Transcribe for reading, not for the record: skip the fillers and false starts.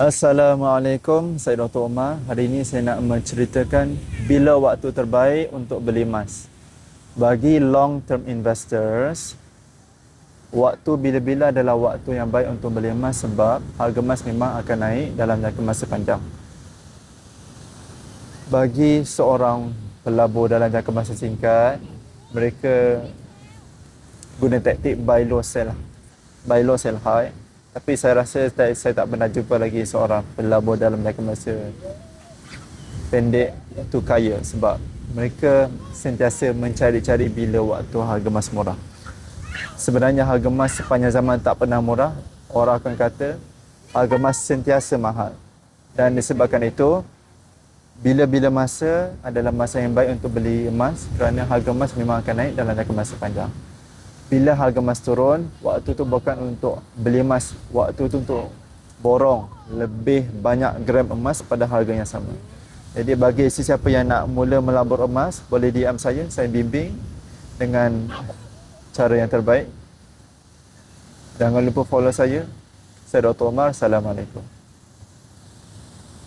Assalamualaikum, saya Dr. Omar. Hari ini saya nak menceritakan bila waktu terbaik untuk beli emas. Bagi long term investors, waktu bila-bila adalah waktu yang baik untuk beli emas sebab harga emas memang akan naik dalam jangka masa panjang. Bagi seorang pelabur dalam jangka masa singkat, mereka guna taktik buy low sell. Buy low sell high. Tapi saya rasa saya tak pernah jumpa lagi seorang pelabur dalam jangka masa pendek itu kaya sebab mereka sentiasa mencari-cari bila waktu harga emas murah. Sebenarnya harga emas sepanjang zaman tak pernah murah. Orang akan kata harga emas sentiasa mahal. Dan disebabkan itu, bila-bila masa adalah masa yang baik untuk beli emas kerana harga emas memang akan naik dalam jangka masa panjang. Bila harga emas turun, waktu tu bukan untuk beli emas, waktu tu untuk borong lebih banyak gram emas pada harga yang sama. Jadi bagi sesiapa yang nak mula melabur emas, boleh DM saya bimbing dengan cara yang terbaik. Jangan lupa follow saya. Saya Dr. Omar. Assalamualaikum.